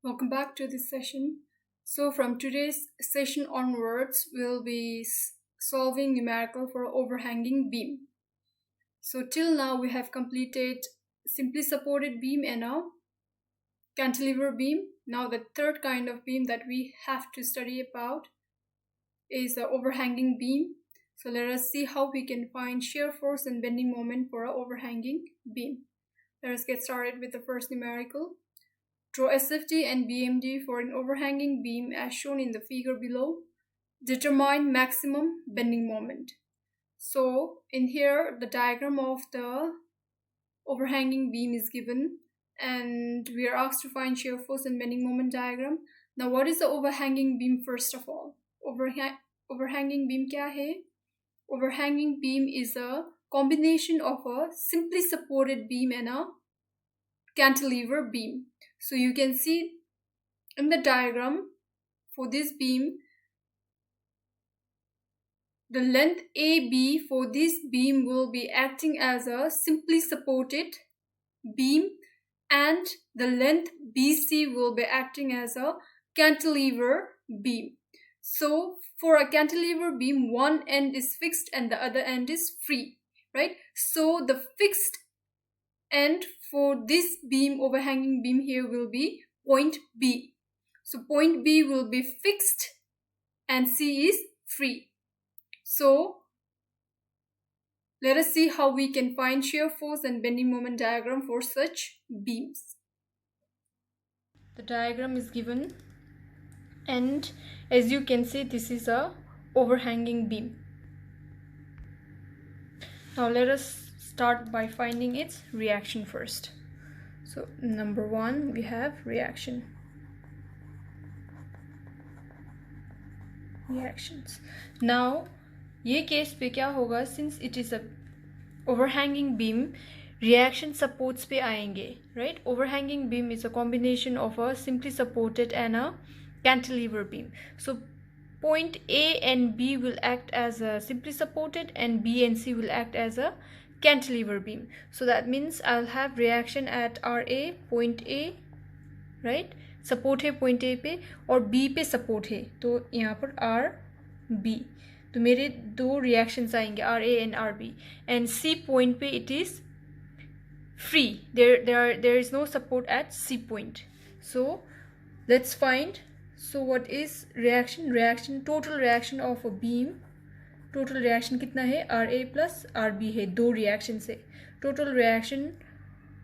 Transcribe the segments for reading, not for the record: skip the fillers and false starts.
Welcome back to this session. So from today's session onwards, we'll be solving numerical for overhanging beam. So till now we have completed simply supported beam and a cantilever beam. Now the third kind of beam that we have to study about is the overhanging beam. So let us see how we can find shear force and bending moment for an overhanging beam. Let us get started with the first numerical. Draw SFD and BMD for an overhanging beam as shown in the figure below. Determine maximum bending moment. So in here, the diagram of the overhanging beam is given and we are asked to find shear force and bending moment diagram. Now what is the overhanging beam first of all? Overhanging beam kya hai? Overhanging beam is a combination of a simply supported beam and a cantilever beam. So you can see in the diagram for this beam, the length AB for this beam will be acting as a simply supported beam and the length BC will be acting as a cantilever beam. So for a cantilever beam, one end is fixed and the other end is free, right? So the fixed end for this beam, overhanging beam here, will be point B. So point B will be fixed and C is free. So let us see how we can find shear force and bending moment diagram for such beams. The diagram is given and as you can see, this is a overhanging beam. Now let us start by finding its reaction first. So number one, we have reactions. Now ये case पे क्या होगा, since it is a overhanging beam, reaction supports पे आएंगे, right? Overhanging beam is a combination of a simply supported and a cantilever beam. So point A and B will act as a simply supported and B and C will act as a cantilever beam. So that means I'll have reaction at RA, point A, right? Support है point A पे और B पे support है, तो यहाँ पर RB, तो मेरे दो reactions आएंगे RA and RB. And C point पे it is free. There is no support at C point. So let's find. So what is reaction? Total reaction of a beam. Total reaction कितना है? RA plus RB है, दो reaction से. Total reaction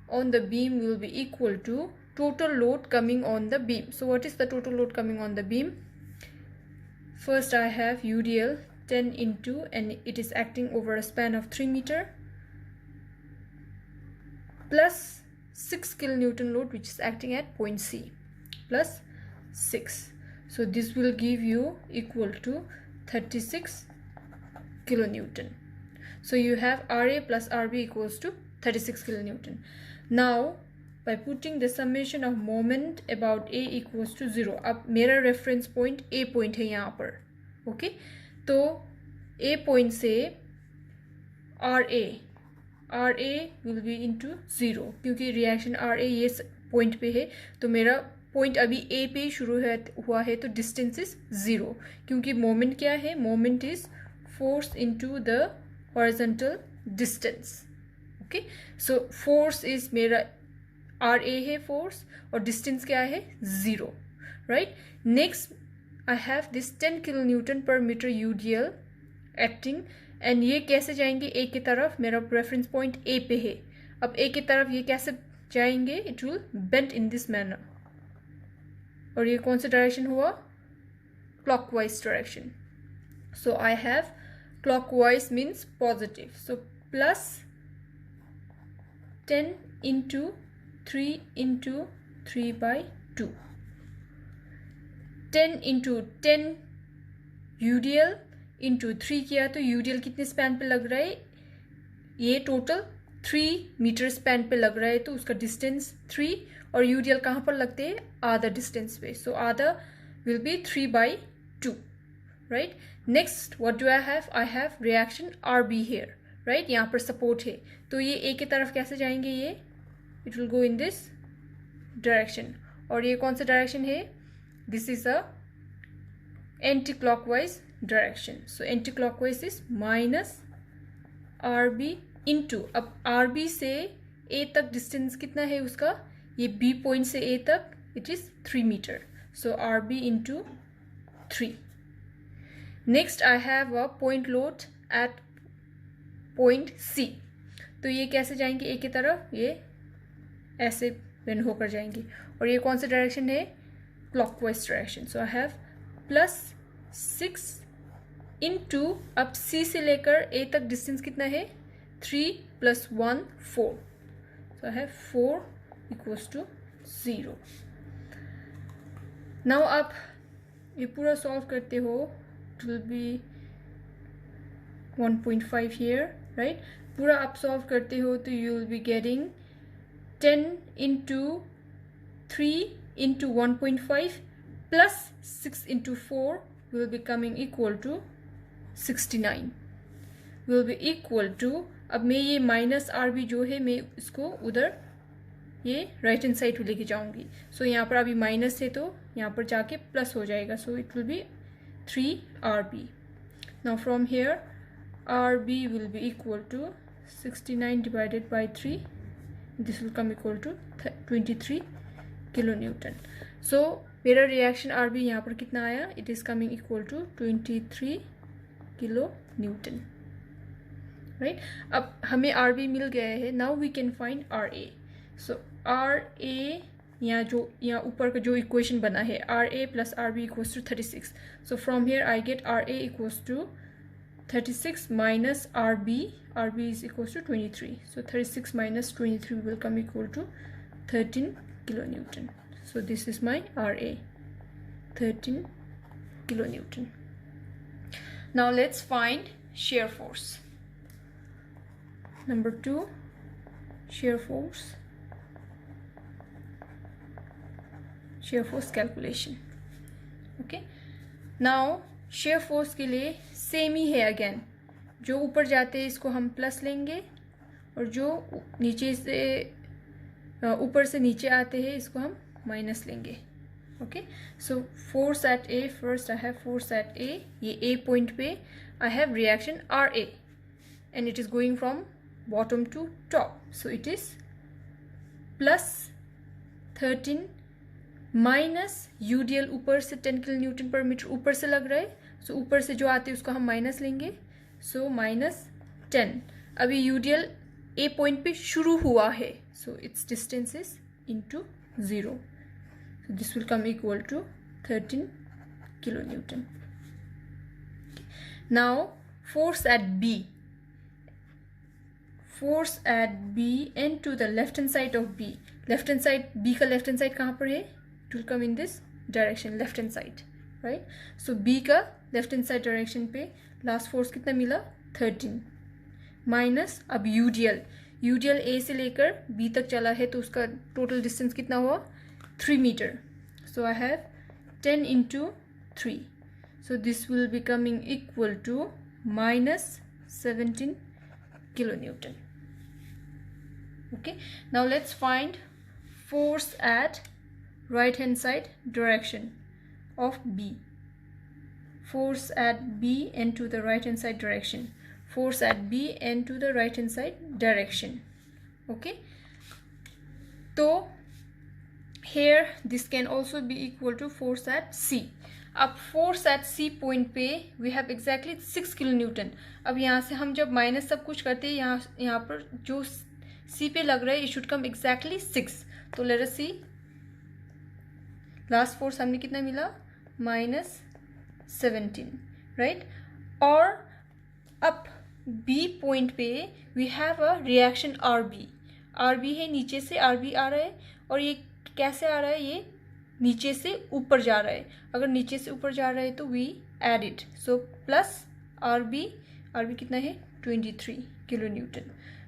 on the beam will be equal to total load coming on the beam. So what is the total load coming on the beam? First I have UDL 10 into, and it is acting over a span of 3 meter, plus 6 kilonewton load which is acting at point C, plus 6. So this will give you equal to 36 kilonewton. So you have RA plus RB equals to 36 kilonewton. Now by putting the summation of moment about A equals to 0, अब मेरा reference point A point है यहाँ पर, okay? तो A point से RA will be into 0, क्योंकि reaction RA ये point पे है, तो मेरा point अभी A पे शुरू हुआ है, तो distance is 0, क्योंकि moment क्या है? Moment is force into the horizontal distance. Okay, so force is मेरा RA है force और distance क्या है? 0, right? Next I have this 10 kilonewton per meter UDL acting, and ये कैसे जाएंगे? A की तरफ, मेरा reference point A पे है. अब A की तरफ ये कैसे जाएंगे? It will bend in this manner. और ये कौन सा direction हुआ? Clockwise direction. So I have clockwise means positive. So plus 10 into 3 into 3 by 2. 10 into 10 UDL into 3 किया तो UDL कितने स्पैन पे लग रहा है? ये टोटल 3 मीटर स्पैन पे लग रहा है, तो उसका डिस्टेंस 3 और UDL कहाँ पर लगते हैं? आधा डिस्टेंस पे. So आधा will be 3 by 2, right? Next what do I have? I have reaction RB here, right? यहाँ पर support है, तो ये A की तरफ कैसे जाएंगे? ये it will go in this direction. और ये कौन सा डायरेक्शन है, this is a anti clockwise direction. So anti clockwise is minus R B into, अब आर बी से ए तक डिस्टेंस कितना है उसका, ये बी पॉइंट से ए तक it is 3 metre. So R B into 3. Next I have a point load at point C. तो ये कैसे जाएंगे ए की तरफ, ये ऐसे बेंड होकर जाएंगे. और ये कौन सा डायरेक्शन है, clockwise direction. So I have +6 into, अब सी से लेकर ए तक डिस्टेंस कितना है, 3 + 1 4. सो आई हैव 4 = 0. नाउ आप ये पूरा सॉल्व करते हो, it will B 1.5 here, right. पूरा आप सॉल्व करते हो तो you will be getting 10 into 3 into 1.5 plus 6 into 4 will be coming equal to 69. will be equal to, अब मैं ये माइनस आर बी जो है मैं इसको उधर ये राइट हैंड साइड पे लेके जाऊंगी. सो यहाँ पर अभी माइनस है तो यहाँ पर जाके प्लस हो जाएगा. So it will be 3 R B. Now from here R B will be equal to 69 divided by 3. This will come equal to 23 kilonewton. So मेरा रिएक्शन आर बी यहाँ पर कितना आया, it is coming equal to 23 kilonewton, right. अब हमें R B मिल गया है. Now we can find R A. So R A, यहाँ ऊपर का जो इक्वेशन बना है, R A plus R B equals to 36. So from here I get R A equals to 36 minus RB. RB is equals to 23. So 36 minus 23 will come equal to 13 kilonewton. So this is my RA, 13 kilonewton. Now let's find shear force. Number 2, shear force. Shear force calculation. Okay. Now shear force के लिए same ही है again. जो ऊपर जाते हैं इसको हम plus लेंगे और जो नीचे से ऊपर से नीचे आते हैं इसको हम माइनस लेंगे. Okay. So force at A, first I have force at A. ये ए पॉइंट पे I have reaction R A and it is going from bottom to top. So it is +13 minus UDL ऊपर से 10 kilonewton पर metre ऊपर से लग रहा है. सो ऊपर से जो आते हैं उसको हम माइनस लेंगे. सो -10. अभी यूडीएल ए पॉइंट पे शुरू हुआ है. So its distance is into 0. So this will come equal to 13 kilonewton. Now force at B. Force at B and to the left hand side of B. Left hand side, B का left hand side कहाँ पर है, it will come in this direction, left hand side, right. So B का left hand side direction पे last force कितना मिला, 13 minus, अब UDL ए से लेकर बी तक चला है तो उसका टोटल डिस्टेंस कितना हुआ, 3 metre. So I have 10 into 3. So this will be coming equal to -17 kilonewton. Okay, now let's find force at right hand side direction of B. Force at B and to the right hand side direction. Force at B and to the right hand side direction. Okay, so here this can also be equal to force at C. अब force at C point पे we have exactly 6 kilonewton. अब यहाँ से हम जब minus सब कुछ करते हैं यहाँ पर जो सी पे लग रहा है इट शुड कम एग्जैक्टली 6. तो let us see, last force हमने कितना मिला, -17, राइट. और अब बी पॉइंट पे we have a reaction R B है, नीचे से आर बी आ रहा है और ये कैसे आ रहा है, ये नीचे से ऊपर जा रहा है. अगर नीचे से ऊपर जा रहा है तो we add it. So plus R B कितना है, 23 kilonewton.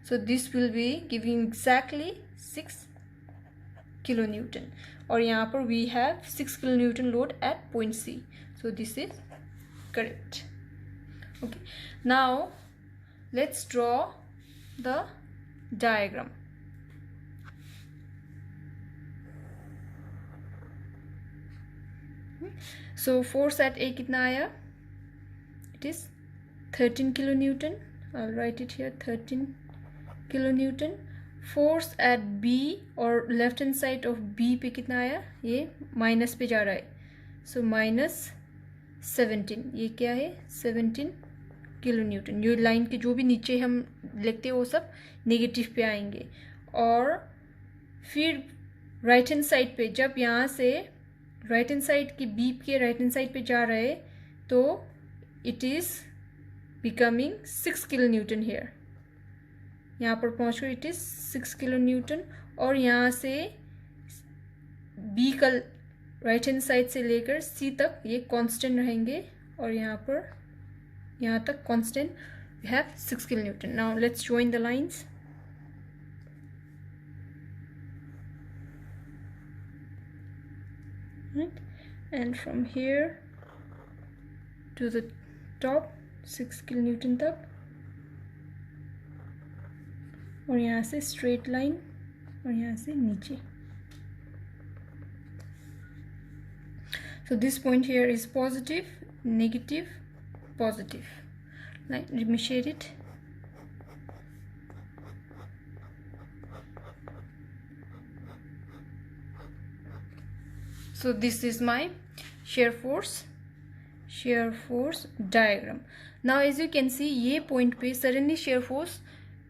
So this will be giving exactly 6 kilonewton. और यहाँ पर we have 6 kilonewton load at point C. So this is correct. Okay, now let's draw the diagram. So force at A कितना आया, it is 13 kilonewton, I write it here 13 kilonewton. Force at B और left hand side of B पे कितना आया, ये minus पे जा रहा है, सो -17. ये क्या है, 17 किलो न्यूटन. ये लाइन के जो भी नीचे हम लिखते हैं वो सब नेगेटिव पे आएंगे. और फिर राइट हैंड साइड पे, जब यहाँ से राइट हैंड साइड की बीप के राइट हैंड साइड पे जा रहा है तो it is becoming 6 kilonewton here. यहाँ पर पहुँच कर इट इज़ 6 किलो न्यूटन. और यहाँ से बी का राइट हैंड साइड से लेकर सी तक ये कांस्टेंट रहेंगे, और यहाँ पर यहाँ तक constant we have 6 kilonewton. Now let's join the lines. Right? And from here to the top 6 kilonewton तक, और यहाँ से स्ट्रेट लाइन, और यहाँ से नीचे. So this point here is positive, negative, positive. Let me shade it. So this is my shear force diagram. Now as you can see, ये point पे suddenly shear force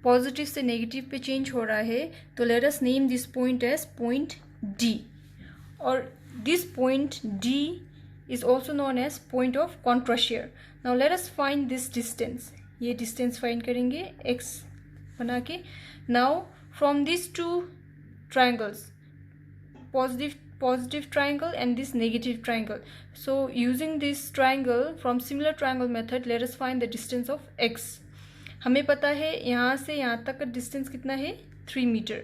positive से negative पे change हो रहा है, तो let us name this point as point D. और this point D is also known as point of contra shear. Now let us find this distance. ये distance find करेंगे x बना के. Now from these two triangles, positive triangle and this negative triangle, so using this triangle from similar triangle method, let us find the distance of x. हमें पता है यहाँ से यहाँ तक का distance कितना है, 3 metre.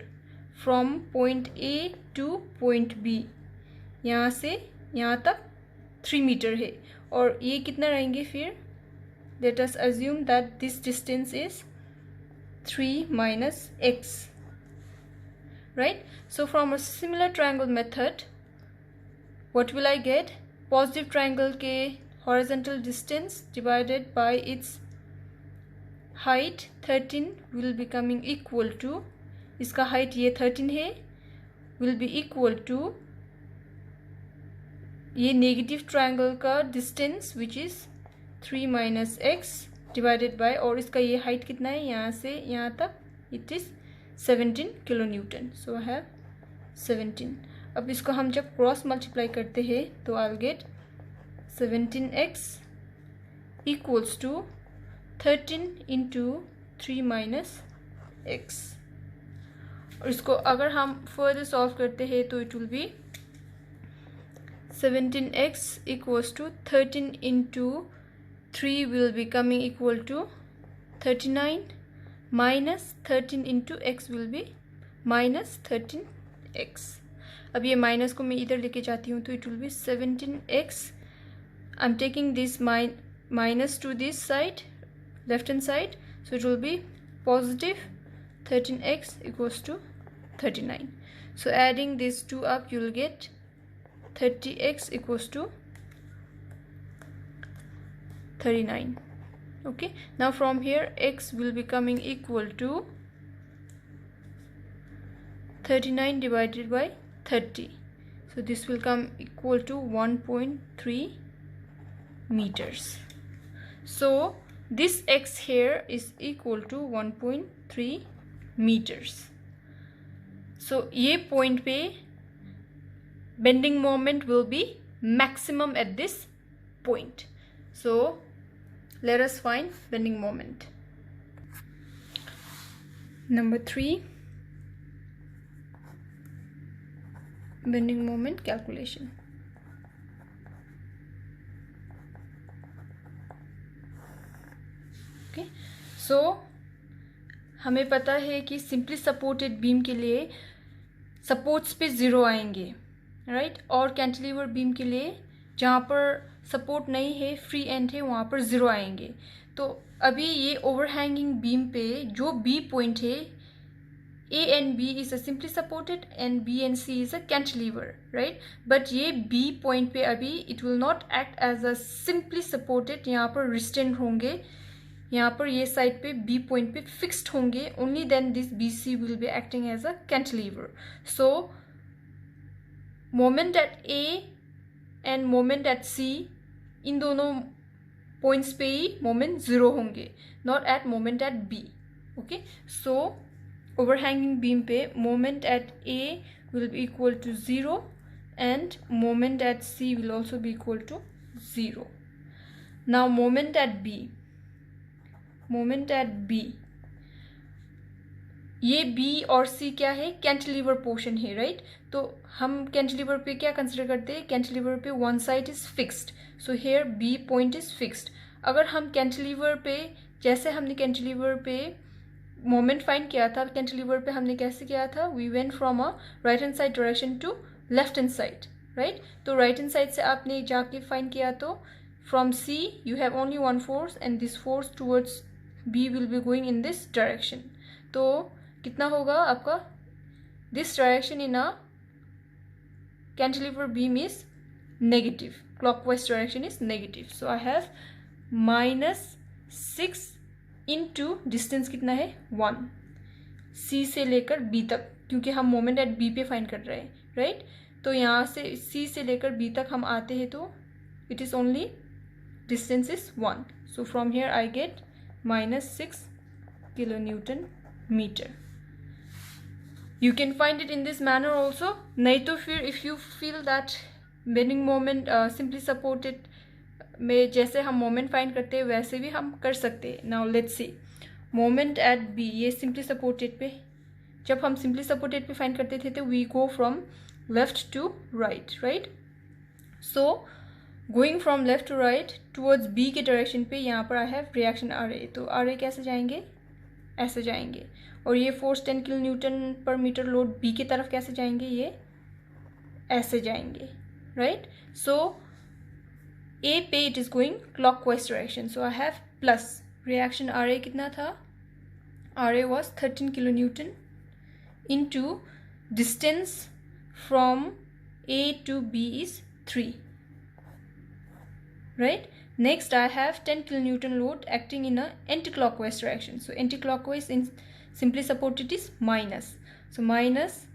from point A to point B, यहाँ से यहाँ तक 3 मीटर है. और ये कितना रहेंगे फिर, let us assume that this distance is 3 minus x. Right? So from a similar triangle method, what will I get? Positive triangle के horizontal distance divided by its height 13 will be coming equal to, इसका height ये 13 है, will be equal to ये negative triangle का distance which is 3 minus x divided by, और इसका ये height कितना है, यहाँ से यहाँ तक it is 17 kilo newton. So I have 17. अब इसको हम जब क्रॉस मल्टीप्लाई करते हैं तो I will get 17x equals to 13 into 3 minus x. और इसको अगर हम फर्दर सॉल्व करते हैं तो it will be 17x equals to 13 into 3 will be coming equal to 39, minus 13 into x will be minus 13x. अब ये माइनस को मैं इधर लेके जाती हूँ तो it will be 17x. I am taking this minus to this side, left hand side, so it will be positive 13x equals to 39. सो adding this to up you will get 30x equals to 39. Okay, now from here x will be coming equal to 39 divided by 30, so this will come equal to 1.3 meters. So this x here is equal to 1.3 meters. So ये point पे bending moment will be maximum at this point. So let us find bending moment. Number 3, bending moment calculation. Okay, so हमें पता है कि simply supported beam के लिए supports पे 0 आएंगे, राइट? और कैंटिलीवर बीम के लिए जहाँ पर सपोर्ट नहीं है, फ्री एंड है, वहाँ पर 0 आएंगे. तो अभी ये ओवरहैंगिंग बीम पे जो बी पॉइंट है A and B is a simply supported and B and C is a cantilever, right? But ये B point पे अभी it will not act as a simply supported, यहाँ पर restrained होंगे, यहाँ पर ये side पे B point पे fixed होंगे, only then this BC will be acting as a cantilever. So moment at A and moment at C, इन दोनों points पे ही moment 0 होंगे, not at moment at B. Okay, so overhanging beam पे moment at A will be equal to 0 and moment at C will also be equal to 0. Now moment at B, ये B और C क्या है, cantilever portion है, right? तो हम cantilever पे क्या कंसिडर करते हैं, कैंटिलीवर पे one side is fixed, so here B point is fixed. अगर हम कैंटिलीवर पे, जैसे हमने कैंटिलीवर पे मोमेंट फाइंड किया था, कैंटिलीवर पे हमने कैसे किया था, we went from a right hand side direction to left hand side, right? तो राइट हैंड साइड से आपने जाके फाइंड किया, तो from C you have only one force and this force towards B will be going in this direction. तो कितना होगा आपका, this direction in a cantilever beam is negative, clockwise direction is negative. So I have -6 into distance कितना है 1, C से लेकर B तक, क्योंकि हम मोमेंट एट B पे फाइंड कर रहे हैं, राइट? तो यहाँ से C से लेकर B तक हम आते हैं तो it is only distance is 1. So from here I get -6 kilonewton meter. You can find it in this manner also. नहीं तो फिर if you feel that bending moment simply supported में जैसे हम मोमेंट फाइंड करते हैं वैसे भी हम कर सकते हैं. Now let's see moment at B, ये सिंपली सपोर्टेड पे, जब हम सिंपली सपोर्टेड पे फाइंड करते थे तो we go from left to right, right? So going from left to right towards B के डायरेक्शन पे, यहाँ पर I have reaction R A. तो आर ए कैसे जाएंगे, ऐसे जाएंगे. और ये force 10 kilonewton per meter load B की तरफ कैसे जाएंगे, ये ऐसे जाएंगे, राइट? सो A पे it is going clockwise direction. So I have plus reaction R A कितना था, R A was 13 kilonewton into distance from A to B is 3, right? Next I have 10 kilonewton load acting in a anti-clockwise direction. So anti-clockwise in simply supported is minus. So minus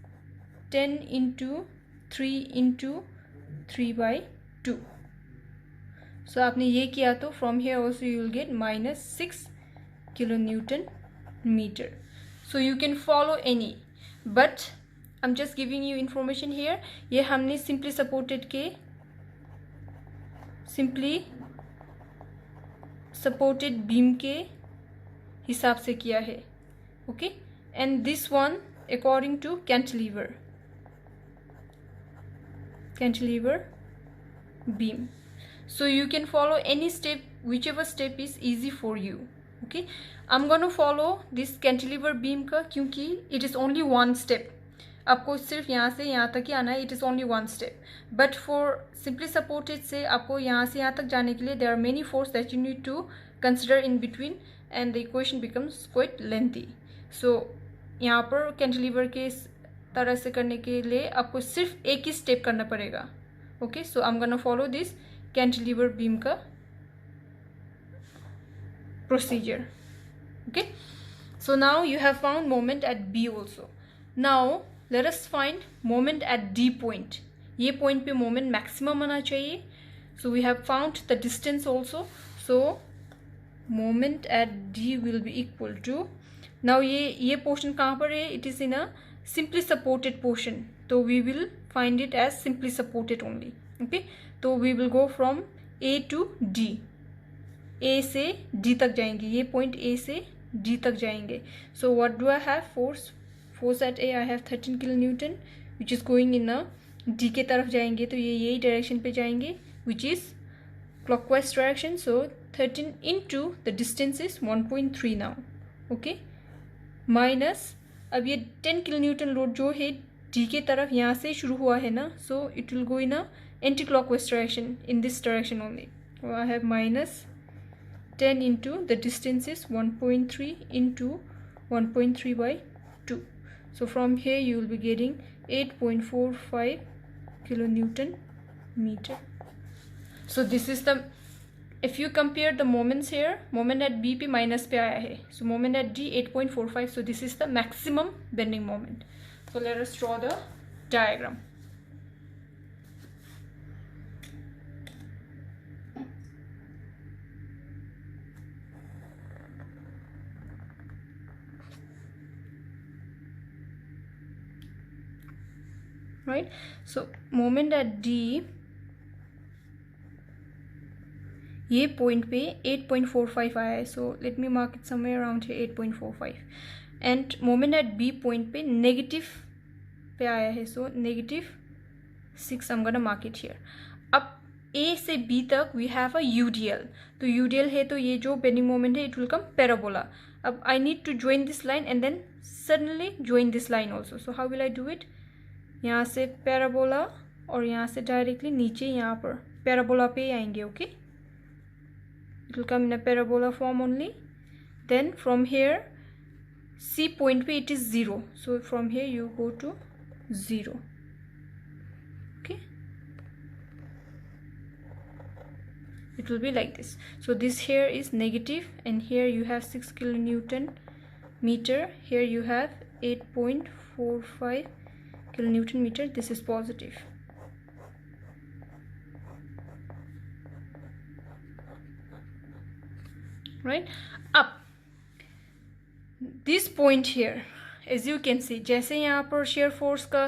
10 into 3 into 3 by 2. So आपने ये किया तो from here also you will get -6 kilonewton meter. So you can follow any, but I'm just giving you information here. ये हमने simply supported के simply supported beam के हिसाब से किया है, okay? And this one according to cantilever beam. So you can follow any step, whichever step is easy for you, okay? I'm going to follow this cantilever beam का, क्योंकि it is only one step. आपको सिर्फ यहाँ से यहाँ तक ही आना है, it is only one step. But for simply supported से आपको यहाँ से यहाँ तक जाने के लिए there are many forces that you need to consider in between and the equation becomes quite lengthy. So यहाँ पर cantilever के तरह से करने के लिए आपको सिर्फ एक ही स्टेप करना पड़ेगा, okay? So I'm gonna follow this cantilever beam का procedure, okay? So now you have found moment at B also. Now let us find moment at D point. ये point पे moment maximum आना चाहिए. So we have found the distance also. So moment at D will be equal to, now ये portion कहाँ पर है, it is in a simply supported portion. So we will find it as simply supported only, okay? तो we will go from A to D. A से D तक जाएंगे, ये point A से D तक जाएंगे. So what do I have? Force at A I have 13 kilonewton which is going in a D के तरफ जाएंगे, तो ये यही डायरेक्शन पे जाएंगे which is clockwise direction. So 13 into the distance is 1.3 now, okay? Minus अब ये 10 kilonewton लोड जो है D के तरफ यहाँ से शुरू हुआ है ना, so it will go in a anti-clockwise direction in this direction only. So I have minus 10 into the distance is 1.3 into 1.3 by 2. So from here you will be getting 8.45 kilonewton meter. So this is the, if you compare the moments here, moment at B पे minus पे आया है, so moment at D 8.45, so this is the maximum bending moment. So let us draw the diagram. Right, so moment at D, ये point पे 8.45 आया है, so let me mark it somewhere around है 8.45, and moment at B point पे negative पे आया है, so -6, I am gonna mark it here. अब ए से बी तक वी हैव अ यूडीएल, तो यूडीएल है तो ये जो बेंडिंग मोमेंट है इट विल कम पैराबोला. अब I need to join this line and then suddenly join this line also. So how will I do it? यहाँ से पैराबोला और यहाँ से डायरेक्टली नीचे यहाँ पर पैराबोला पे आएंगे. Okay, it will come in a parabola form only. Then from here C point पे it is 0, so from here you go to 0. Okay, it will be like this. So this here is negative and here you have 6 kilonewton meter, here you have 8.45 kilonewton meter, this is positive. Right, up this point here, as you can see, जैसे यहाँ पर shear force का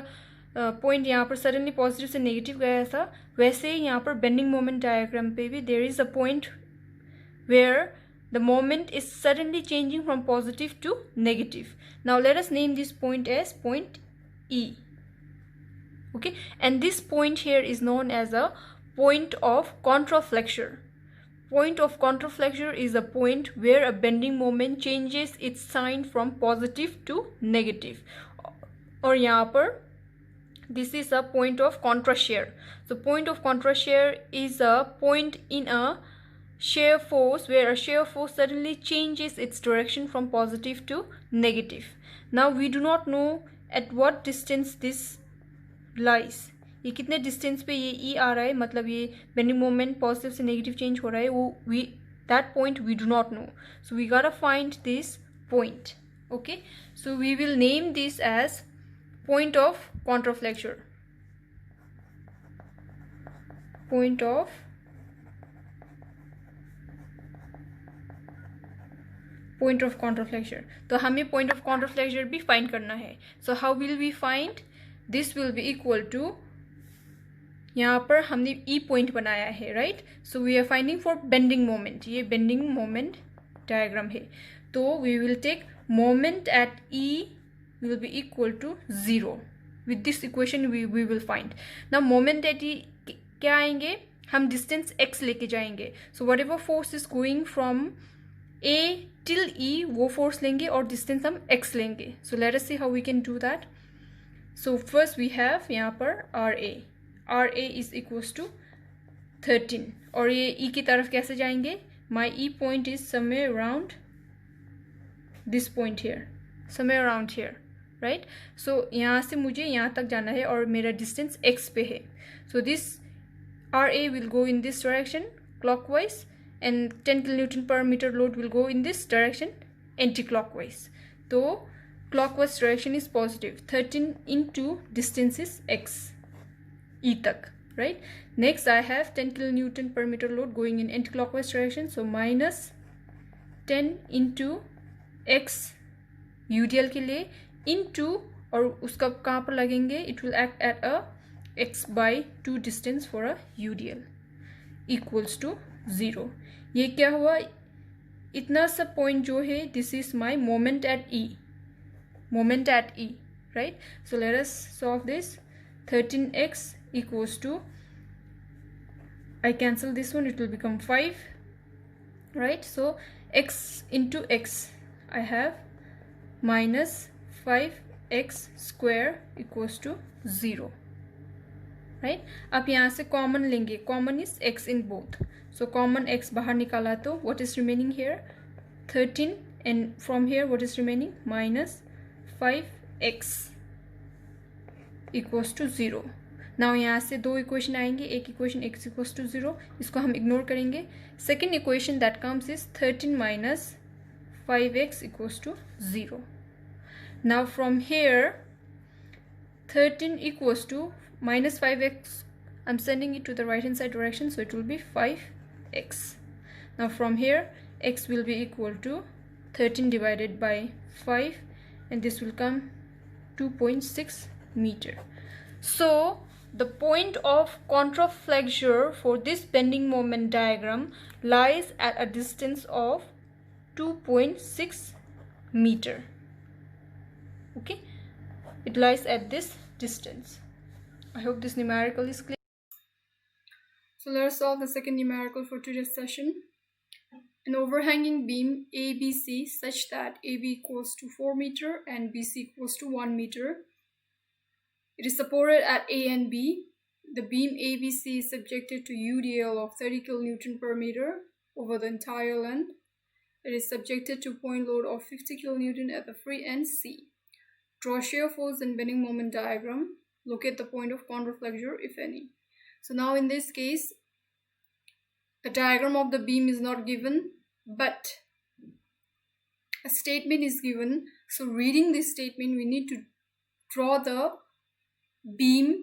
point यहाँ पर suddenly positive से negative गया था, वैसे यहाँ पर bending moment diagram पे भी there is a point where the moment is suddenly changing from positive to negative. Now let us name this point as point E. Okay, and this point here is known as a point of contraflexure. Point of contraflexure is a point where a bending moment changes its sign from positive to negative. और यहाँ पर this is a point of contra-shear. So point of contra-shear is a point in a shear force where a shear force suddenly changes its direction from positive to negative. Now we do not know at what distance this lies. ये कितने distance पे ये ई आ रहा है, मतलब ये bending moment positive से negative change हो रहा है, वो we that point we do not know. So we got to find this point. Okay, so we will name this as point of contraflexure. Point of contraflexure. तो हमें point of contraflexure भी find करना है. So how will we find this? Will be equal to, यहाँ पर हमने E point बनाया है, right. So we are finding for bending moment. ये बेंडिंग मोमेंट डायग्राम है, तो we will take moment at E will be equal to 0. With this equation we will find. Now moment at E क्या आएंगे, हम distance x लेके जाएंगे. So whatever force is going from A till E, वो force लेंगे और distance हम x लेंगे. So let us see how we can do that. So first we have यहाँ पर RA इज इक्वल्स टू 13, और ये ई की तरफ कैसे जाएंगे? My E point is somewhere around this point here, somewhere around here, right. सो यहाँ से मुझे यहाँ तक जाना है और मेरा डिस्टेंस x पे है. So this RA will go in this direction clockwise and 10 kilonewton per meter load will go in this direction anti-clockwise. तो clockwise direction is positive. 13 into distance is x, E तक, right. Next I have 10 kilonewton per meter load going in anti-clockwise direction, so minus 10 into x UDL के लिए into, और उसका कहाँ पर लगेंगे, it will act at a x by 2 distance for a UDL equals to 0. ये क्या हुआ, इतना सब पॉइंट जो है, this is my moment at E, right. So let us solve this. 13x equals to, I cancel this one, it will become 5, right. So x into x, I have minus 5x square equals to 0, right. अब यहाँ से common लेंगे, common is x in both, so common x बाहर निकाला तो what is remaining here 13, and from here what is remaining minus 5 x equals to 0। Now यहाँ से दो इक्वेशन आएंगे, एक इक्वेशन x इक्वल्स टू 0, इसको हम इग्नोर करेंगे। Second equation that comes is 13 minus 5x equals to 0। Now from here 13 equals to minus 5x, I'm sending it to the right hand side direction, so it will be 5x. Now from here x will be equal to 13 divided by 5, and this will come 2.6 meter. So the point of contraflexure for this bending moment diagram lies at a distance of 2.6 meter. Okay, it lies at this distance. I hope this numerical is clear. So let us solve the second numerical for today's session. An overhanging beam ABC such that AB equals to 4 meter and BC equals to 1 meter. It is supported at A and B. The beam ABC is subjected to UDL of 30 kN per meter over the entire length. It is subjected to point load of 50 kN at the free end C. Draw shear force and bending moment diagram. Locate the point of contraflexure, if any. So now in this case, the diagram of the beam is not given, but a statement is given. So reading this statement, we need to draw the beam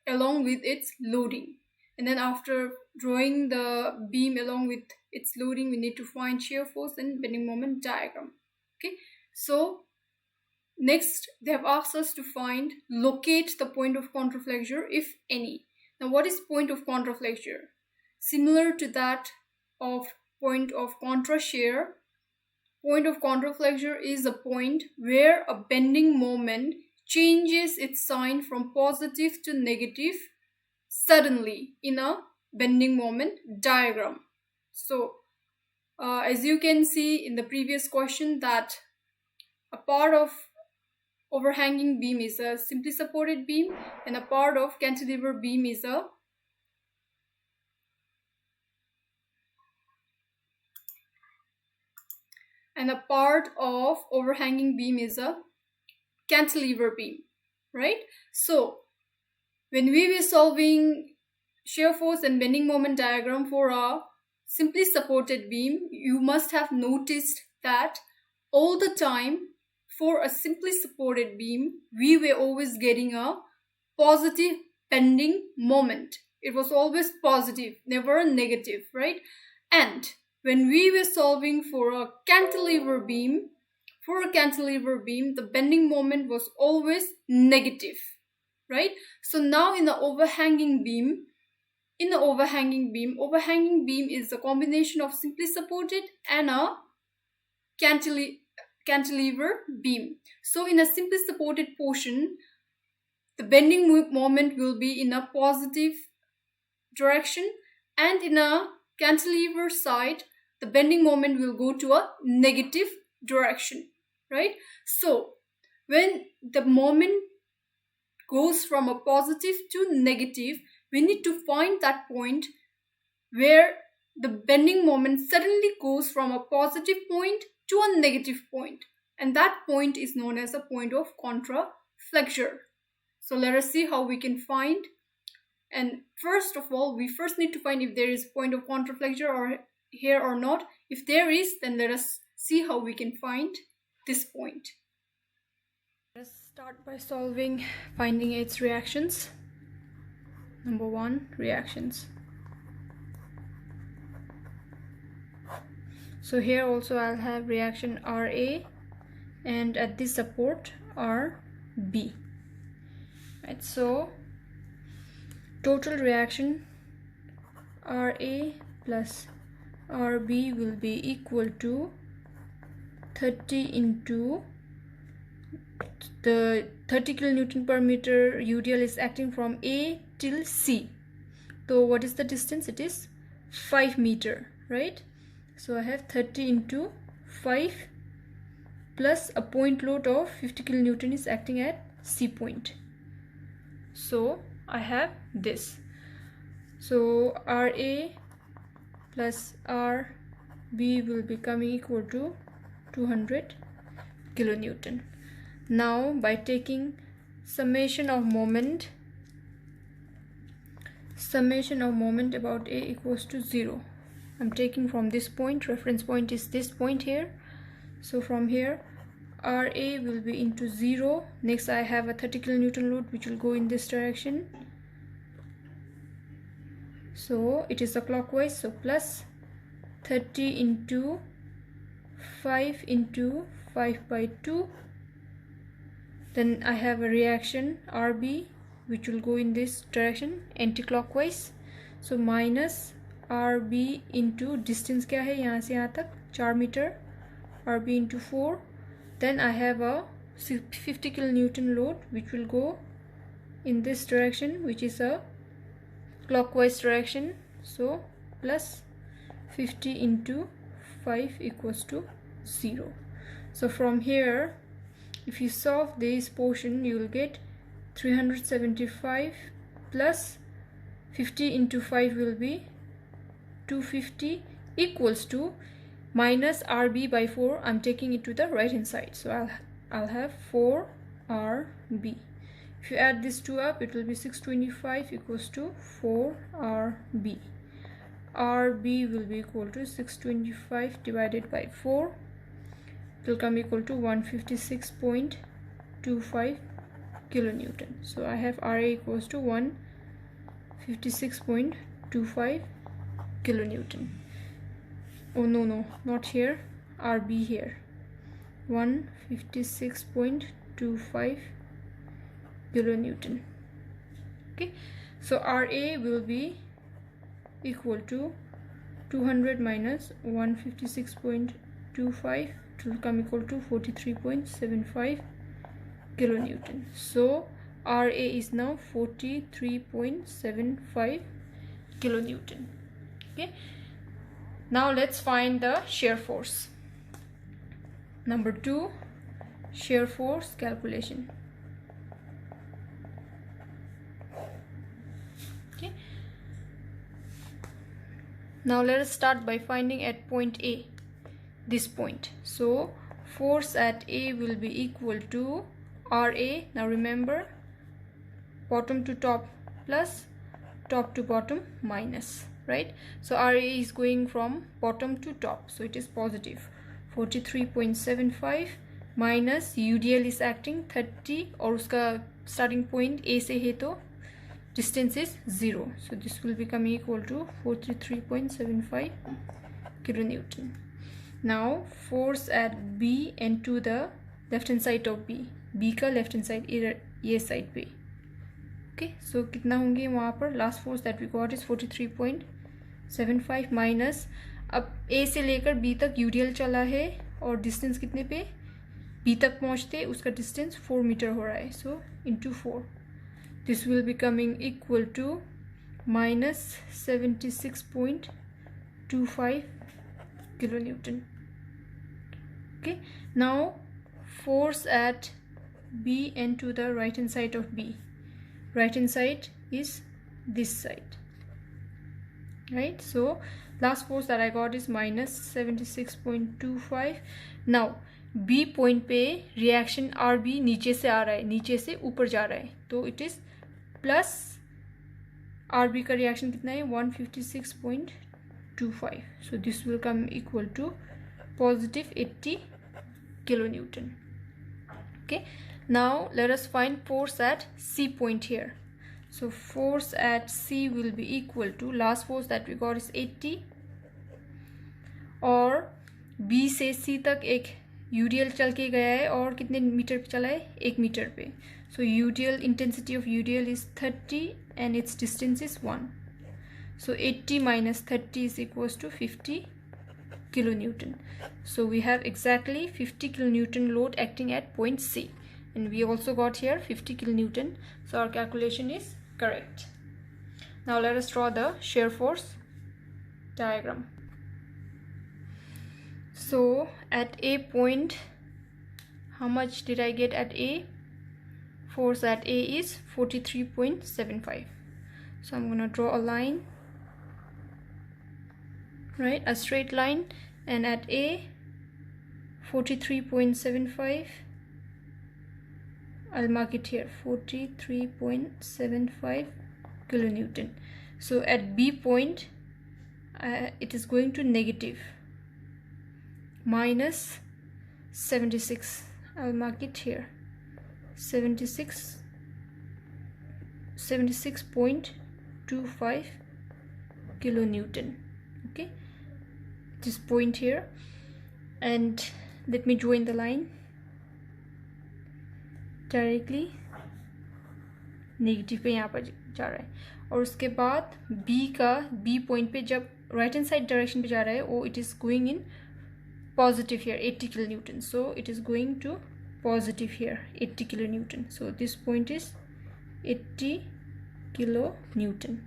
along with its loading. And then after drawing the beam along with its loading, we need to find shear force and bending moment diagram. Okay, so next, they have asked us to locate the point of contraflexure, if any. Now, what is point of contraflexure? Similar to that of point of contra-shear, point of contraflexure is a point where a bending moment changes its sign from positive to negative suddenly in a bending moment diagram. So, as you can see in the previous question, that a part of overhanging beam is a simply supported beam, and a part of cantilever beam is a part of overhanging beam is a cantilever beam, right? So when we were solving shear force and bending moment diagram for a simply supported beam, you must have noticed that all the time for a simply supported beam, we were always getting a positive bending moment. It was always positive, never a negative, right? And when we were solving for a cantilever beam, the bending moment was always negative, right? So now in the overhanging beam, overhanging beam is a combination of simply supported and a cantilever beam. So in a simply supported portion, the bending moment will be in a positive direction, and in a cantilever side, the bending moment will go to a negative direction, right? So when the moment goes from a positive to negative, we need to find that point where the bending moment suddenly goes from a positive point to a negative point, and that point is known as a point of contraflexure. So let us see how we can find. And first of all, we first need to find if there is point of contraflexure or here or not. If there is, then let us see how we can find this point. Let's start by finding its reactions. Number 1, reactions. So here also I'll have reaction RA, and at this support RB. Right, so total reaction RA plus RB will be equal to 30 into the 30 kilonewton per meter UDL is acting from A till C. So what is the distance? It is 5 meter, right? So I have 30 into 5 plus a point load of 50 kilonewton is acting at C point. So I have this. So RA plus RB will be coming equal to 200 kilonewton. Now by taking summation of moment about A equals to 0, I'm taking from this point, reference point is this point here. So from here RA will be into 0. Next I have a 30 kilonewton load which will go in this direction. So it is a clockwise, so plus 30 into 5 into 5 by 2. Then I have a reaction RB which will go in this direction, anti-clockwise. So minus RB into distance क्या है यहाँ से यहाँ तक 4 metre, RB into 4. Then I have a 50 kilonewton load which will go in this direction, which is a clockwise direction. So plus 50 into 5 equals to 0. So from here, if you solve this portion, you will get 375 plus 50 into 5 will be 250 equals to minus RB by 4. I'm taking it to the right hand side, so I'll have 4 RB. If you add these two up, it will be 625 equals to 4 RB. RB will be equal to 625 divided by 4. It will come equal to 156.25 kilonewton. So I have RA equals to 156.25 kilonewton. Oh no, not here, RB here, 156.25 kilonewton. Okay, so RA will be equal to 200 minus 156.25, it will come equal to 43.75 kilonewton. So RA is now 43.75 kilonewton. Okay, now let's find the shear force. Number 2, shear force calculation. Okay, now let us start by finding at point A, this point. So force at A will be equal to RA. Now remember, bottom to top plus top to bottom minus, right? So RA is going from bottom to top, so it is positive 43.75 minus UDL is acting 30 और उसका starting point A से है तो distance is 0, so this will become equal to 43.75 kilonewton. Now force at B and to the left hand side of B का left hand side ये side पे. Okay, so कितना होंगे वहाँ पर? Last force that we got is 43.75 minus, अब A से लेकर B तक UDL चला है और distance कितने पे? B तक पहुँचते उसका distance 4 मीटर हो रहा है, so into 4. This will be coming equal to minus 76.25 kilonewton. Okay, now force at B and to the right hand side of B. Right hand side is this side, right? So last force that I got is minus 76.25. Now B point पे reaction RB नीचे से आ रहा है, नीचे से ऊपर जा रहा है, तो it is plus RB का reaction कितना है? 156.25. So this will come equal to positive 80 kilonewton. Okay, now let us find force at C point here. So force at C will be equal to, last force that we got is 80 और B से C तक एक UDL चल के गया है और कितने मीटर पे चला है? 1 मीटर पे. So UDL, intensity of UDL is 30 and its distance is 1. So 80 minus 30 is equals to 50 kilonewton. So we have exactly 50 kilonewton load acting at point C, and we also got here 50 kilonewton, so our calculation is correct. Now let us draw the shear force diagram. So at A point, how much did I get at A? Force at A is 43.75. So I'm gonna draw a line, right, a straight line, and at A 43.75 I'll mark it here, 43.75 kilonewton. So at B point it is going to negative minus 76. I'll mark it here, 76.25 kilonewton. Okay, this point here, and let me join the line directly negative पे यहाँ पर जा रहा है, और उसके बाद B point पे जब राइट हैंड साइड डायरेक्शन पे जा रहा है वो it is going in positive here 80 kilo newton. So it is going to positive here 80 kilo newton. So this point is 80 kilo newton.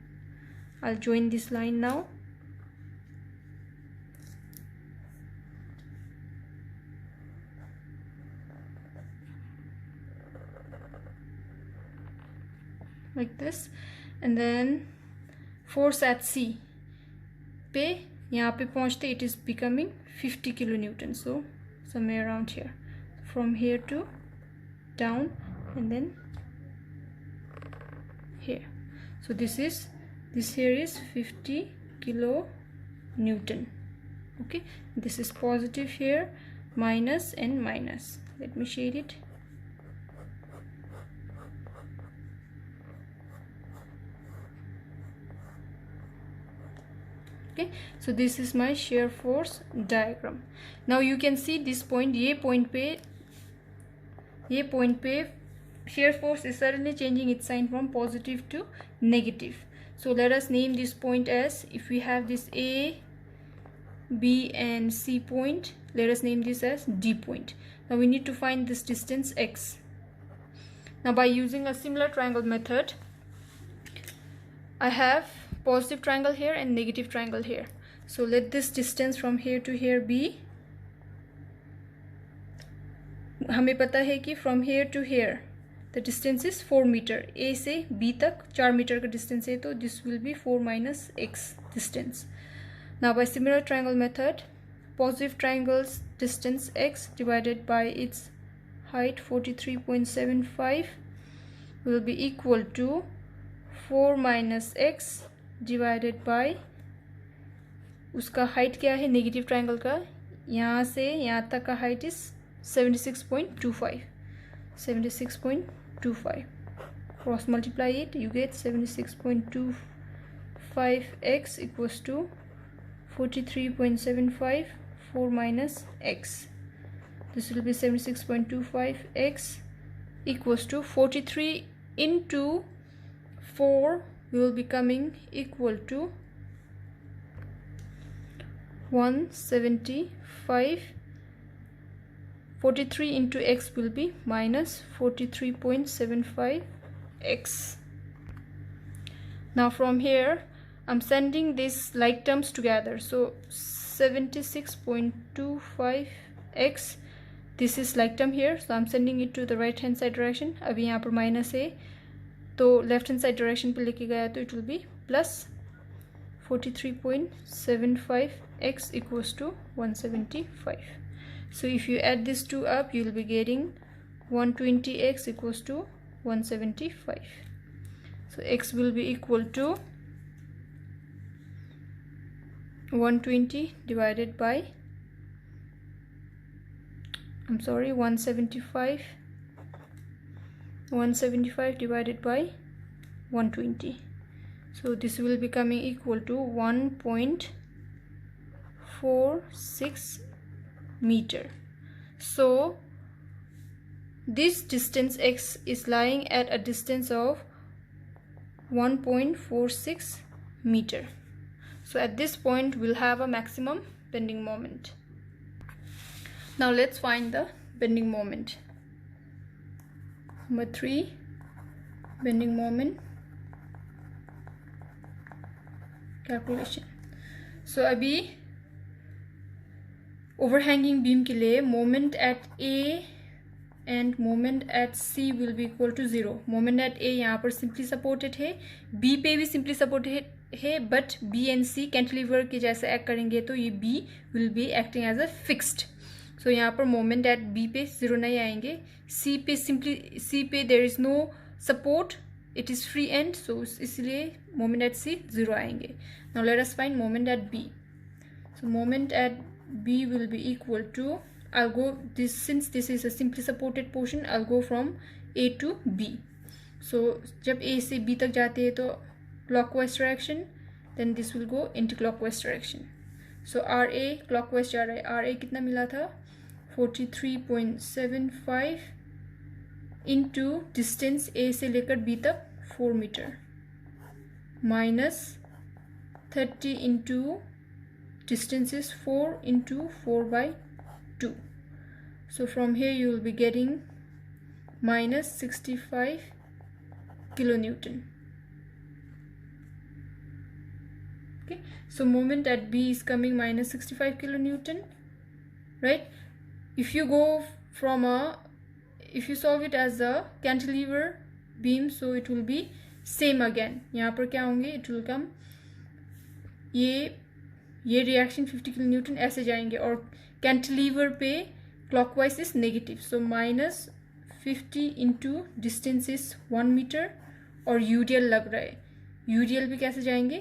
I'll join this line now. Like this, and then force at C पे यहाँ पे पहुँचते it is becoming 50 kilonewton. So somewhere around here, from here to down and then here. So this here is 50 kilonewton. Okay, this is positive here, minus and minus. Let me shade it. Okay, so this is my shear force diagram. Now you can see this point, ये point पे shear force is suddenly changing its sign from positive to negative. So let us name this point as, if we have this A, B and C point, let us name this as D point. Now we need to find this distance x. Now by using a similar triangle method, I have positive triangle here and negative triangle here. So let this distance from here to here be, हमें पता है कि from here to here the distance is 4 meter. A से B तक 4 metre का distance है, तो this will be 4 minus x distance. Now by similar triangle method, positive triangle's distance x divided by its height 43.75 will be equal to 4 minus x divided by, उसका height क्या है negative triangle का, यहाँ से यहाँ तक का height is 76.25. Cross multiply it, you get 76.25x equals to 43.75. 4 minus x, this will be 76.25x equals to 43 into 4 will be coming equal to 175. 43 into x will be minus 43.75x. Now from here I'm sending these like terms together. So 76.25x, this is like term here, so I'm sending it to the right hand side direction. अभी यहाँ पर minus है तो left hand side direction पे लेके गया तो it will B plus 43.75x equals to 175. So if you add these two up, you will be getting 120x equals to 175. So x will be equal to 120 divided by, I'm sorry, 175 divided by 120. So this will be coming equal to 1.46 meter. So this distance x is lying at a distance of 1.46 meter. So at this point we'll have a maximum bending moment. Now let's find the bending moment. Number 3, bending moment calculation. So अभी overhanging beam के लिए moment at A and moment at C will be equal to 0. moment at A यहाँ पर simply supported है, B पे भी simply supported है, but B and C cantilever के जैसे act करेंगे तो ये B will be acting as a fixed. सो यहाँ पर मोमेंट एट बी पे 0 नहीं आएंगे. सी पे सिंपली सी पे there is no support, it is free end, so इसलिए मोमेंट एट सी 0 आएंगे. Now let us find moment at B. So moment at B will be equal to, I'll go this, since this is a simply supported portion, I'll go from A to B. So जब A से B तक जाते हैं तो clockwise direction, then this will go anti-clockwise direction. So RA clockwise जा रहा है. RA कितना मिला था? 43.75 into distance A से लेकर B तक 4 metre minus 30 into distance is 4 into 4 by 2. So from here you will be getting minus 65 kilonewton. Okay, so moment at B is coming minus 65 kilonewton, right? If you go from if you solve it as a cantilever beam, so it will be same again. यहाँ पर क्या होंगे? It will come, ये reaction 50 kilo newton ऐसे जाएंगे, और cantilever पे clockwise is negative. So minus 50 into distance is 1 metre, और यूडियल लग रहा है. यूडियल भी कैसे जाएंगे?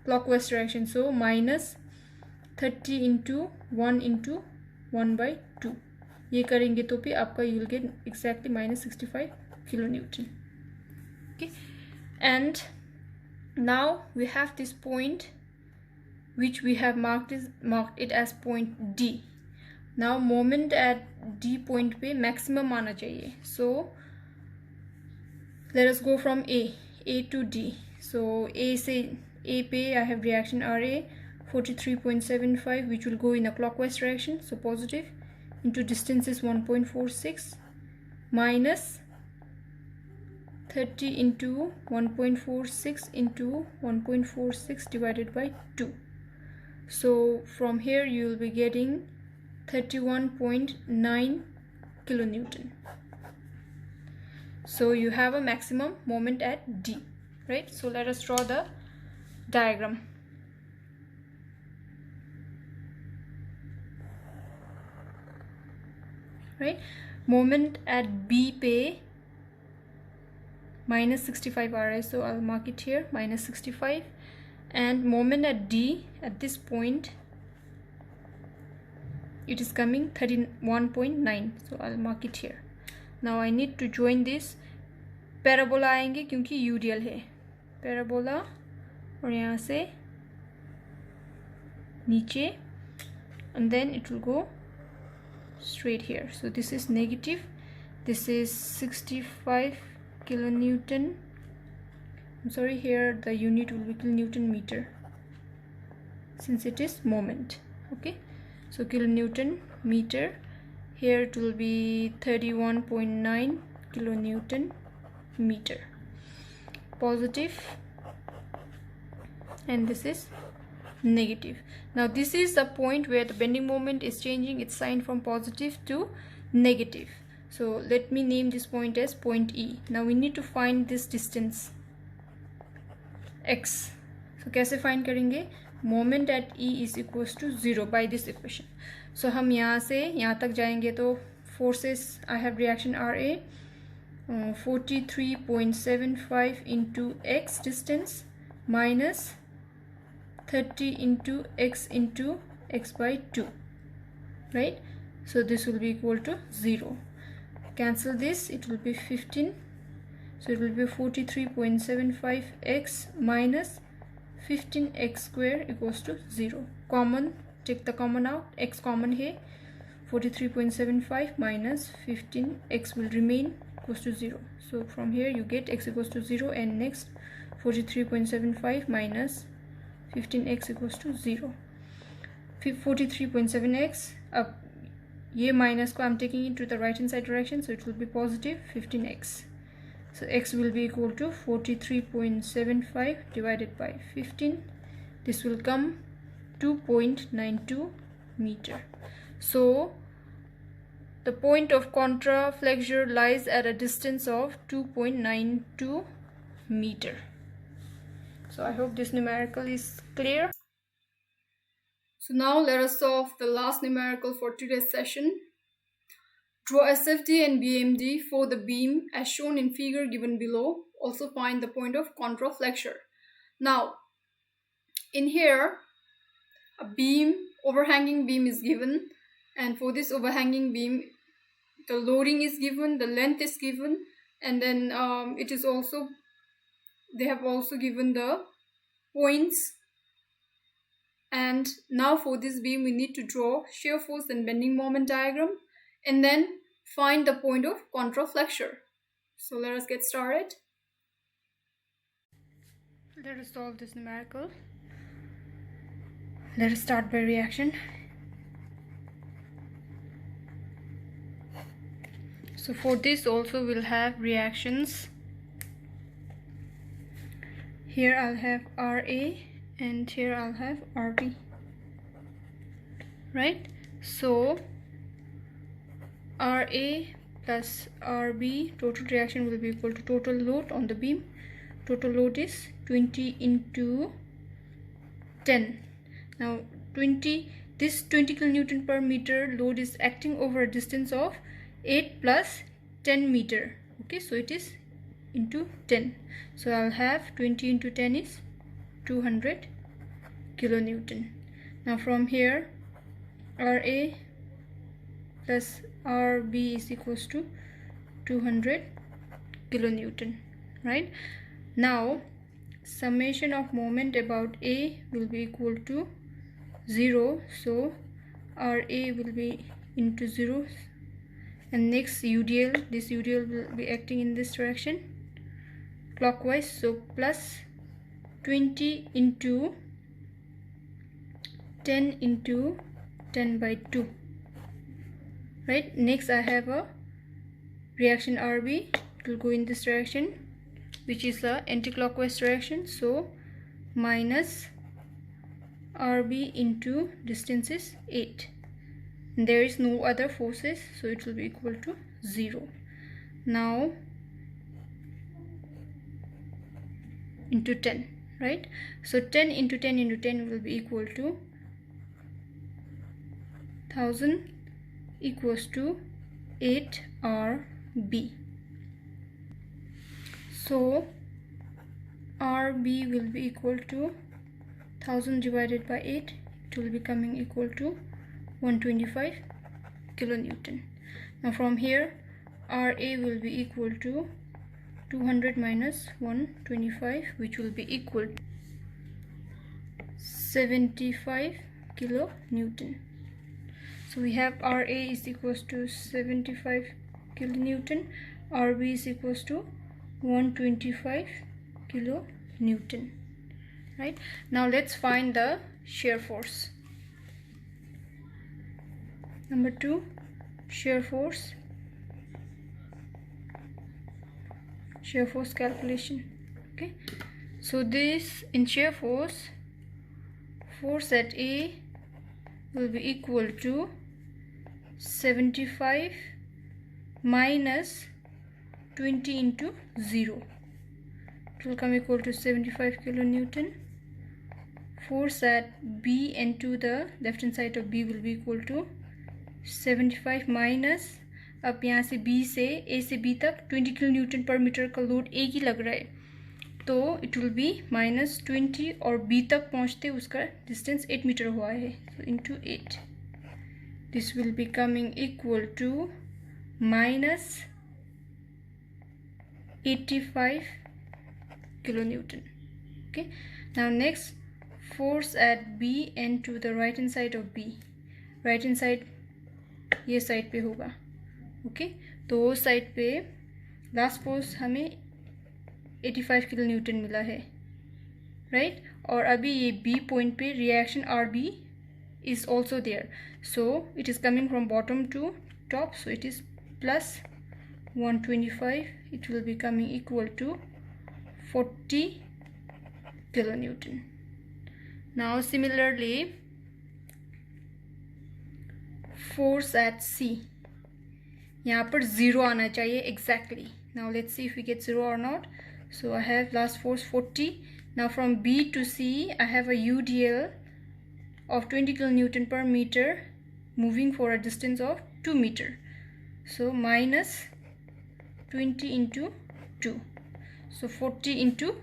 Clockwise direction. So minus 30 into 1/2. ये करेंगे तो भी आपका you will get exactly minus 65 kilo newton. Okay, and now we have this point which we have marked it as point D. Now moment at D point पे maximum आना चाहिए. So let us go from A to D. So A पे I have reaction RA 43.75, which will go in a clockwise direction, so positive, into distance is 1.46 minus 30 into 1.46 into 1.46 divided by 2. So from here you will be getting 31.9 kilonewton. So you have a maximum moment at D, right? So let us draw the diagram. Right, moment at B पे minus 65 आ रहा है, so I'll mark it here, minus 65. And moment at D, at this point, it is coming 31.9, so I'll mark it here. Now I need to join this. Parabola आएंगे क्योंकि UDL है. Parabola, और यहाँ से नीचे, and then it will go straight here. So this is negative, this is 65 kilonewton. I'm sorry, here the unit will be kilonewton meter since it is moment. Okay, so kilonewton meter, here it will be 31.9 kilonewton meter, positive, and this is negative. Now this is the point where the bending moment is changing its sign from positive to negative. So let me name this point as point E. Now we need to find this distance x. So कैसे find करेंगे? Moment at E is equals to 0 by this equation. So हम यहाँ से यहाँ तक जाएंगे तो forces, I have reaction RA 43.75 into x distance minus 30 into x by 2, right? So this will be equal to 0. Cancel this, it will be 15. So it will be 43.75x minus 15x square equals to 0. Common, take the common out, x common here. 43.75 minus 15x will remain equals to 0. So from here you get x equals to 0, and next 43.75 minus 15x equals to 0. 43.7x, अब ये minus को I'm taking it to the right hand side direction, so it will be positive 15x. So x will be equal to 43.75 divided by 15. This will come 2.92 meter. So the point of contraflexure lies at a distance of 2.92 meter. So I hope this numerical is clear. So now let us solve the last numerical for today's session. Draw SFD and BMD for the beam as shown in figure given below. Also find the point of contraflexure. Now, in here, a beam, overhanging beam is given, and for this overhanging beam, the loading is given, the length is given, and then they have also given the points. And now for this beam, we need to draw shear force and bending moment diagram, and then find the point of contraflexure. So let us get started. Let us solve this numerical. Let us start by reaction. So for this also we'll have reactions. Here I'll have RA and here I'll have RB. Right? So RA plus RB total reaction will be equal to total load on the beam. Total load is 20 into 10. Now this 20 kilonewton per meter load is acting over a distance of 8 plus 10 meter. Okay, so it is into 10. So I'll have 20 into 10 is 200 kilonewton. Now from here, RA plus RB is equals to 200 kilonewton, right? Now summation of moment about A will be equal to 0, so RA will be into 0, and next UDL, this UDL will be acting in this direction clockwise, so plus 20 into 10 into 10 by 2, right? Next I have a reaction RB, it will go in this direction, which is the anti-clockwise direction, so minus RB into distance is 8. And there is no other forces, so it will be equal to 0. Now into 10, right? So 10 into 10 into 10 will be equal to 1000 equals to 8 RB. So RB will be equal to 1000 divided by 8, it will be coming equal to 125 kilonewton. Now from here, RA will be equal to 200 minus 125, which will be equal to 75 kilonewton. So we have RA is equals to 75 kilonewton, RB is equals to 125 kilonewton, right? Now let's find the shear force. Number 2, shear force calculation. Okay, so this in shear force at A will be equal to 75 minus 20 into 0. It will come equal to 75 kilonewton. Force at B and to the left hand side of B will be equal to 75 minus, अब यहाँ से B से A से B तक 20 kilonewton per meter का load एक ही लग रहा है, तो इट विल बी माइनस 20 और B तक पहुँचते उसका डिस्टेंस 8 मीटर हुआ है, so into 8 this will be coming equal to minus 85 kilonewton. Okay, now next force at B and to the right hand side of B, right hand side ये side पे होगा. Okay, तो वो side पे last force हमें 85 kilonewton मिला है, right? और अभी ये बी पॉइंट पे reaction R B is also there, so it is coming from bottom to top, so it is plus 125, it will be coming equal to 40 kilonewton. Now similarly force at C, यहाँ पर 0 आना चाहिए exactly. Now let's see if we get 0 or not. So I have last force 40. Now from B to C I have a UDL of 20 kilonewton per meter moving for a distance of 2 meter. So minus 20 into 2. So 40 into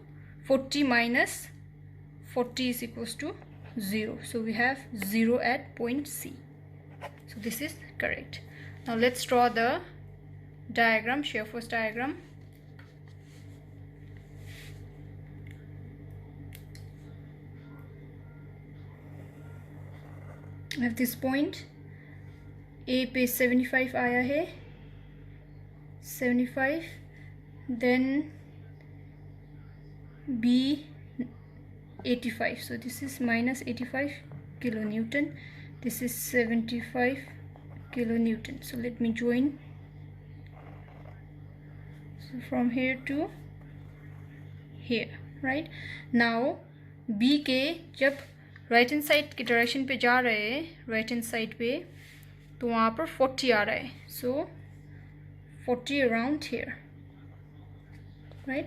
40 minus 40 is equals to 0. So we have 0 at point C. So this is correct. Now let's draw the diagram, shear force diagram. I have this point A पे 75 आया है, 75, then B 85. So this is minus 85 kilonewton. This is 75 kilonewton. So let me join. So from here to here, right? Now B के जब right hand side की direction पे जा रहे हैं, राइट हैंड साइड पे, तो वहाँ पर 40 आ रहा है. सो 40 around here, right?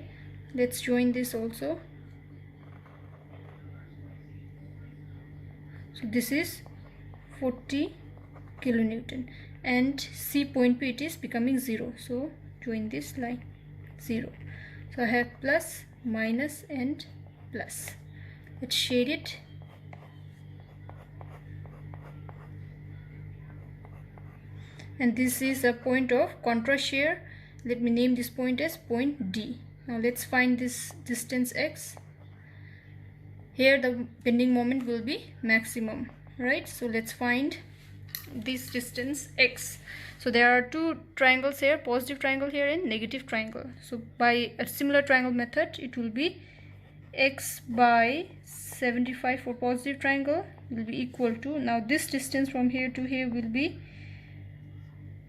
Let's join this also. So this is 40 kilonewton and C point पे it is becoming 0. So join this line 0. So I have plus, minus and plus. Let's shade it. And this is a point of contrast shear. Let me name this point as point D. Now let's find this distance x. Here the bending moment will be maximum, right? So let's find this distance x. So there are two triangles here, positive triangle here and negative triangle. So by a similar triangle method, it will be x by 75 for positive triangle will be equal to, now this distance from here to here will be,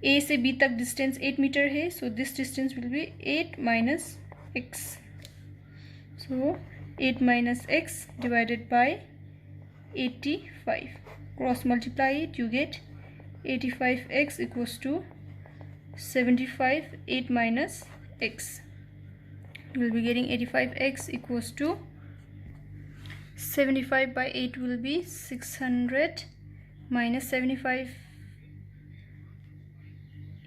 A से B तक distance 8 meter है, so this distance will be 8 minus x. So 8 minus x divided by 85. Cross multiply it, you get 85x equals to 75. 8 minus x. You will be getting 85x equals to 75 by 8 will be 600 minus 75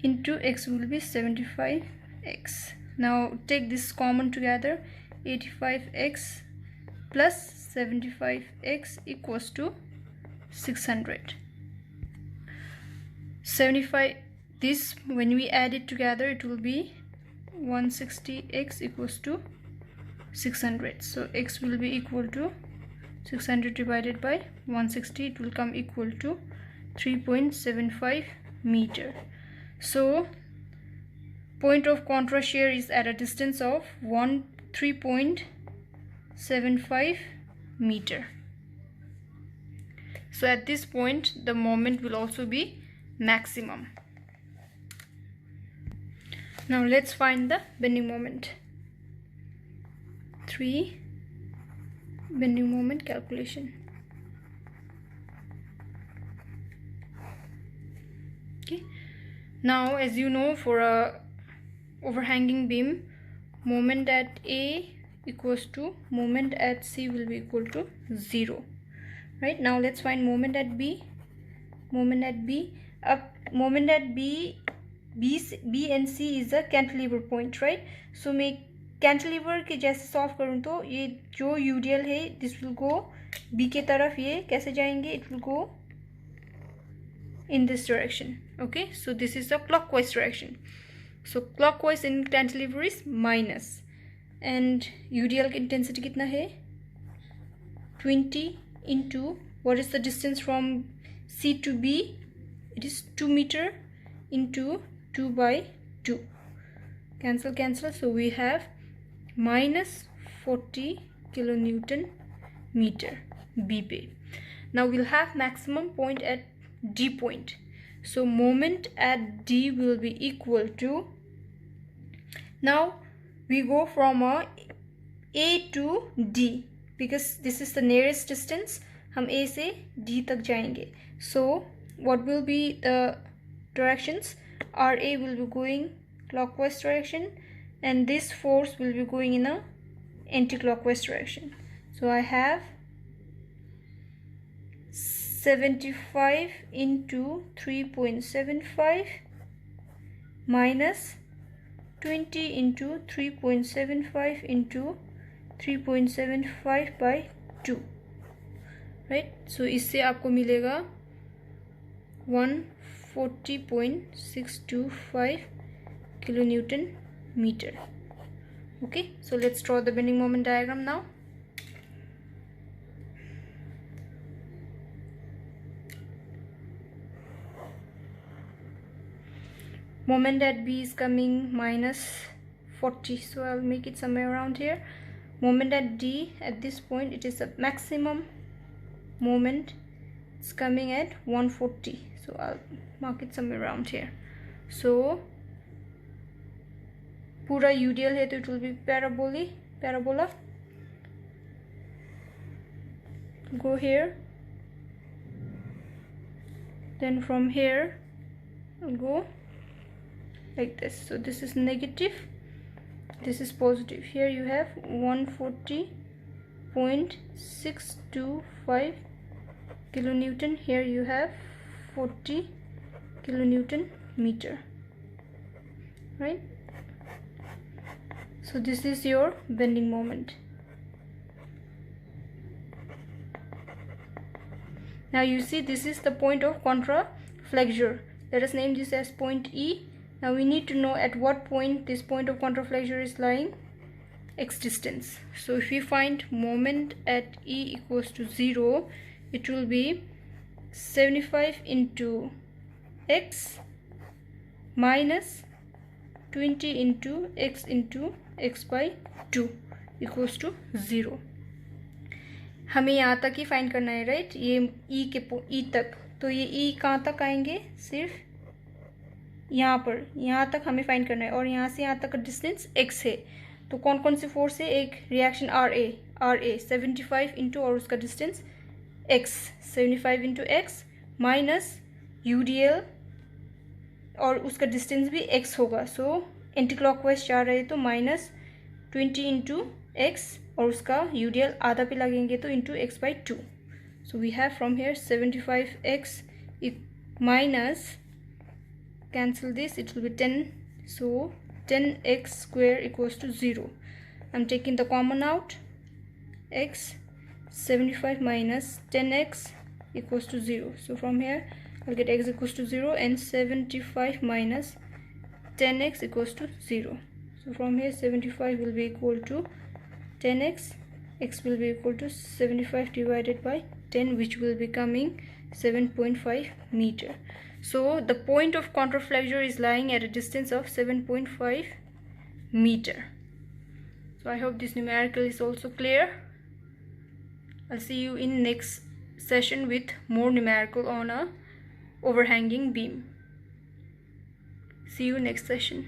into x will be 75x. Now take this common together. 85x plus 75x equals to 600. 75, this when we add it together it will be 160x equals to 600. So x will be equal to 600 divided by 160, it will come equal to 3.75 meter. So point of contrast shear is at a distance of 3.75 meter. So at this point the moment will also be maximum. Now let's find the bending moment. 3 bending moment calculation. Okay. Now as you know, for a overhanging beam, moment at A equals to moment at C will be equal to 0, right? Now let's find moment at B. Moment at B, moment at B and C is a cantilever point, right? So मैं cantilever के जैसे solve करूँ तो ये जो UDL है, this will go B के तरफ, ये कैसे जाएंगे? It will go in this direction. Okay, so this is the clockwise direction. So clockwise in cantilever is minus, and UDL की intensity कितना है? 20 into what is the distance from C to B? It is 2 meter into 2 by 2. Cancel. So we have minus 40 kilonewton meter B पे. Now we'll have maximum point at D point. So moment at D will be equal to, now we go from A to D because this is the nearest distance. हम A से D तक जाएंगे. So what will be the directions? RA will be going clockwise direction and this force will be going in a anti-clockwise direction. So I have 75 into 3.75 minus 20 into 3.75 into 3.75 by 2, right? So इससे आपको मिलेगा 140.625 kilonewton meter. Okay, so let's draw the bending moment diagram now. Moment at B is coming minus 40, so I'll make it somewhere around here. Moment at D, at this point it is a maximum moment, it's coming at 140, so I'll mark it somewhere around here. So पूरा UDL है तो it will be parabola. Go here, then from here go like this. So this is negative, this is positive. Here you have 140.625 kilonewton. Here you have 40 kilonewton meter, right? So this is your bending moment. Now you see this is the point of contraflexure. Let us name this as point E. Now we need to know at what point this point of contraflexure is lying, x distance. So if we find moment at E equals to 0, it will be 75 into x minus 20 into x by 2 equals to 0. हमें यहाँ तक ही find करना है, right? ये ई तक, तो ये ई कहाँ तक आएंगे? सिर्फ यहाँ तक हमें फाइंड करना है, और यहाँ से यहाँ तक का डिस्टेंस x है. तो कौन कौन से फोर्स है? एक रिएक्शन आर ए 75 इंटू और उसका distance x, 75 into x minus UDL और उसका डिस्टेंस भी x होगा. सो एंटी क्लॉकवाइज जा रहे तो माइनस 20 इंटू एक्स और उसका UDL आधा पे लगेंगे तो into x by 2. So we have from here 75x minus, cancel this, it will be 10. So 10x square equals to 0. I'm taking the common out. X 75 minus 10x equals to 0. So from here I'll get x equals to 0 and 75 minus 10x equals to 0. So from here 75 will be equal to 10x, x will be equal to 75 divided by 10, which will be coming 7.5 meter. So the point of contraflexure is lying at a distance of 7.5 meter. So I hope this numerical is also clear. I'll see you in next session with more numerical on a overhanging beam. See you next session.